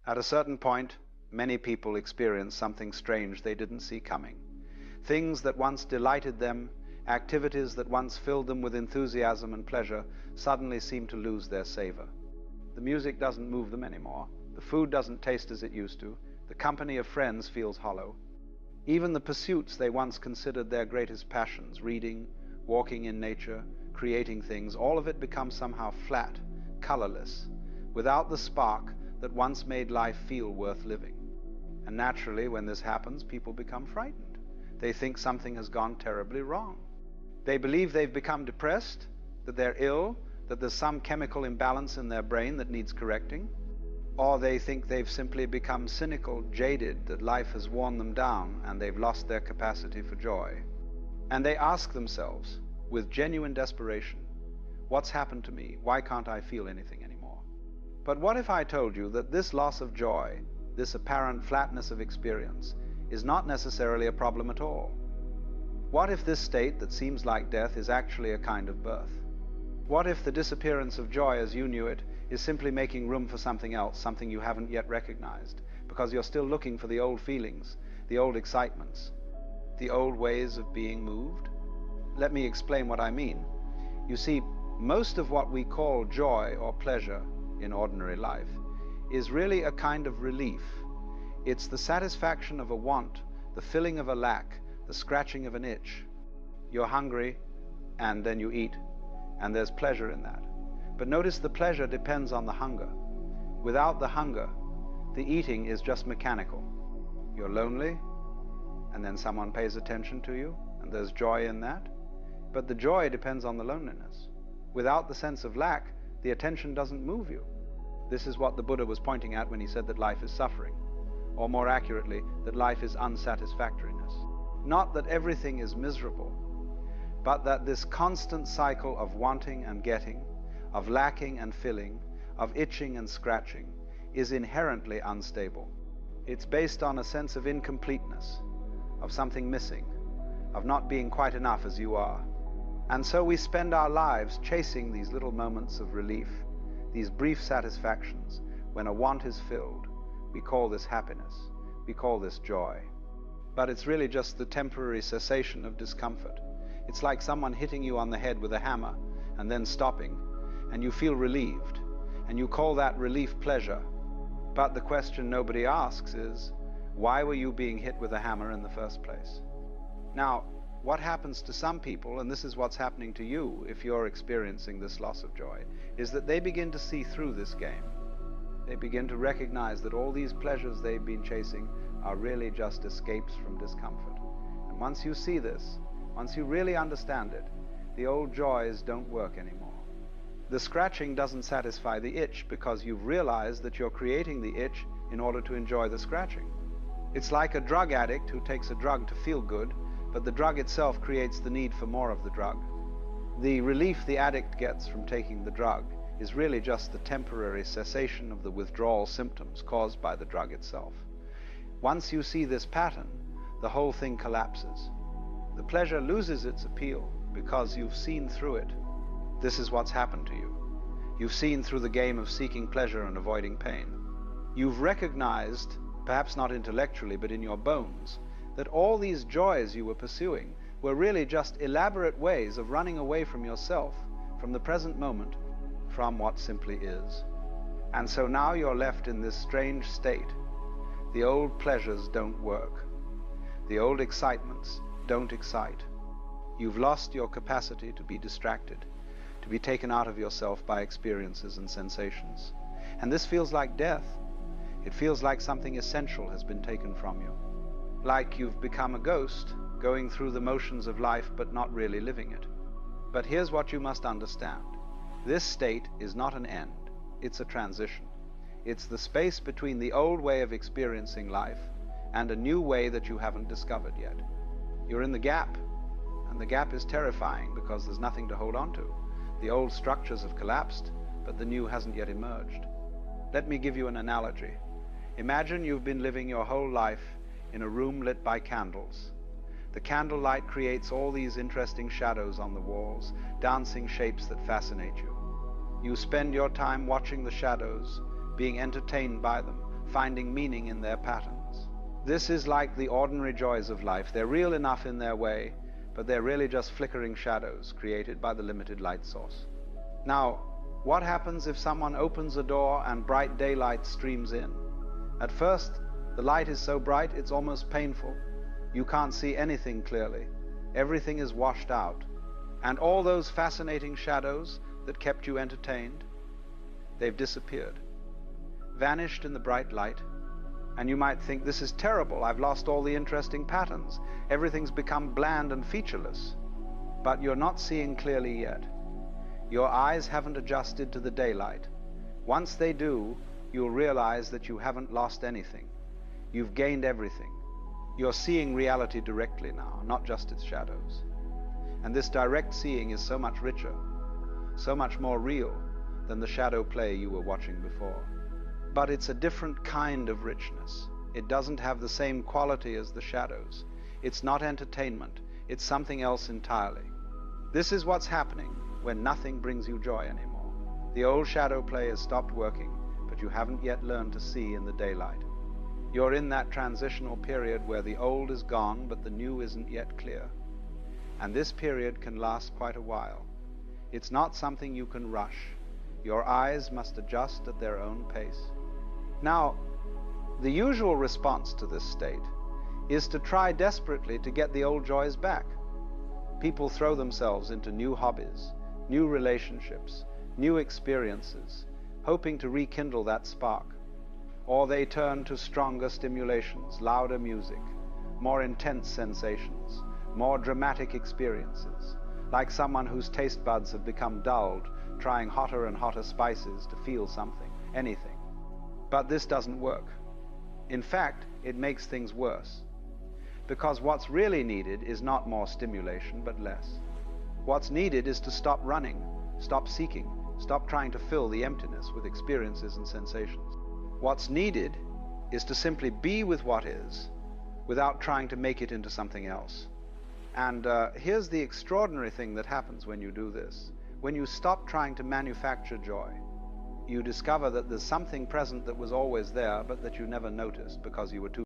At a certain point, many people experience something strange they didn't see coming. Things that once delighted them, activities that once filled them with enthusiasm and pleasure, suddenly seem to lose their savor. The music doesn't move them anymore. The food doesn't taste as it used to. The company of friends feels hollow. Even the pursuits they once considered their greatest passions, reading, walking in nature, creating things, all of it becomes somehow flat, colorless, without the spark that once made life feel worth living. And naturally, when this happens, people become frightened. They think something has gone terribly wrong. They believe they've become depressed, that they're ill, that there's some chemical imbalance in their brain that needs correcting, or they think they've simply become cynical, jaded, that life has worn them down and they've lost their capacity for joy. And they ask themselves, with genuine desperation, what's happened to me? Why can't I feel anything anymore? But what if I told you that this loss of joy, this apparent flatness of experience, is not necessarily a problem at all? What if this state that seems like death is actually a kind of birth? What if the disappearance of joy as you knew it is simply making room for something else, something you haven't yet recognized, because you're still looking for the old feelings, the old excitements, the old ways of being moved? Let me explain what I mean. You see, most of what we call joy or pleasure in ordinary life is really a kind of relief. It's the satisfaction of a want, the filling of a lack, the scratching of an itch. You're hungry, and then you eat, and there's pleasure in that. But notice the pleasure depends on the hunger. Without the hunger, the eating is just mechanical. You're lonely, and then someone pays attention to you, and there's joy in that. But the joy depends on the loneliness. Without the sense of lack, the attention doesn't move you. This is what the Buddha was pointing at when he said that life is suffering, or more accurately, that life is unsatisfactoriness. Not that everything is miserable, but that this constant cycle of wanting and getting, of lacking and filling, of itching and scratching, is inherently unstable. It's based on a sense of incompleteness, of something missing, of not being quite enough as you are. And so we spend our lives chasing these little moments of relief, these brief satisfactions. When a want is filled, we call this happiness, we call this joy. But it's really just the temporary cessation of discomfort. It's like someone hitting you on the head with a hammer and then stopping, and you feel relieved, and you call that relief pleasure. But the question nobody asks is, why were you being hit with a hammer in the first place? Now, what happens to some people, and this is what's happening to you if you're experiencing this loss of joy, is that they begin to see through this game. They begin to recognize that all these pleasures they've been chasing are really just escapes from discomfort. And once you see this, once you really understand it, the old joys don't work anymore. The scratching doesn't satisfy the itch because you've realized that you're creating the itch in order to enjoy the scratching. It's like a drug addict who takes a drug to feel good, but the drug itself creates the need for more of the drug. The relief the addict gets from taking the drug is really just the temporary cessation of the withdrawal symptoms caused by the drug itself. Once you see this pattern, the whole thing collapses. The pleasure loses its appeal because you've seen through it. This is what's happened to you. You've seen through the game of seeking pleasure and avoiding pain. You've recognized, perhaps not intellectually, but in your bones, that all these joys you were pursuing were really just elaborate ways of running away from yourself, from the present moment, from what simply is. And so now you're left in this strange state. The old pleasures don't work. The old excitements don't excite. You've lost your capacity to be distracted, to be taken out of yourself by experiences and sensations. And this feels like death. It feels like something essential has been taken from you. Like you've become a ghost, going through the motions of life but not really living it. But here's what you must understand. This state is not an end, it's a transition. It's the space between the old way of experiencing life and a new way that you haven't discovered yet. You're in the gap, and the gap is terrifying because there's nothing to hold on to. The old structures have collapsed, but the new hasn't yet emerged. Let me give you an analogy. Imagine you've been living your whole life in a room lit by candles. The candlelight creates all these interesting shadows on the walls, dancing shapes that fascinate you. You spend your time watching the shadows, being entertained by them, finding meaning in their patterns. This is like the ordinary joys of life. They're real enough in their way, but they're really just flickering shadows created by the limited light source. Now, what happens if someone opens a door and bright daylight streams in? At first, the light is so bright it's almost painful. You can't see anything clearly. Everything is washed out. And all those fascinating shadows that kept you entertained, they've disappeared, vanished in the bright light. And you might think, this is terrible, I've lost all the interesting patterns. Everything's become bland and featureless. But you're not seeing clearly yet. Your eyes haven't adjusted to the daylight. Once they do, you'll realize that you haven't lost anything. You've gained everything. You're seeing reality directly now, not just its shadows. And this direct seeing is so much richer, so much more real than the shadow play you were watching before. But it's a different kind of richness. It doesn't have the same quality as the shadows. It's not entertainment. It's something else entirely. This is what's happening when nothing brings you joy anymore. The old shadow play has stopped working, but you haven't yet learned to see in the daylight. You're in that transitional period where the old is gone, but the new isn't yet clear. And this period can last quite a while. It's not something you can rush. Your eyes must adjust at their own pace. Now, the usual response to this state is to try desperately to get the old joys back. People throw themselves into new hobbies, new relationships, new experiences, hoping to rekindle that spark. Or they turn to stronger stimulations, louder music, more intense sensations, more dramatic experiences, like someone whose taste buds have become dulled, trying hotter and hotter spices to feel something, anything. But this doesn't work. In fact, it makes things worse. Because what's really needed is not more stimulation, but less. What's needed is to stop running, stop seeking, stop trying to fill the emptiness with experiences and sensations. What's needed is to simply be with what is, without trying to make it into something else. And here's the extraordinary thing that happens when you do this. When you stop trying to manufacture joy, you discover that there's something present that was always there, but that you never noticed because you were too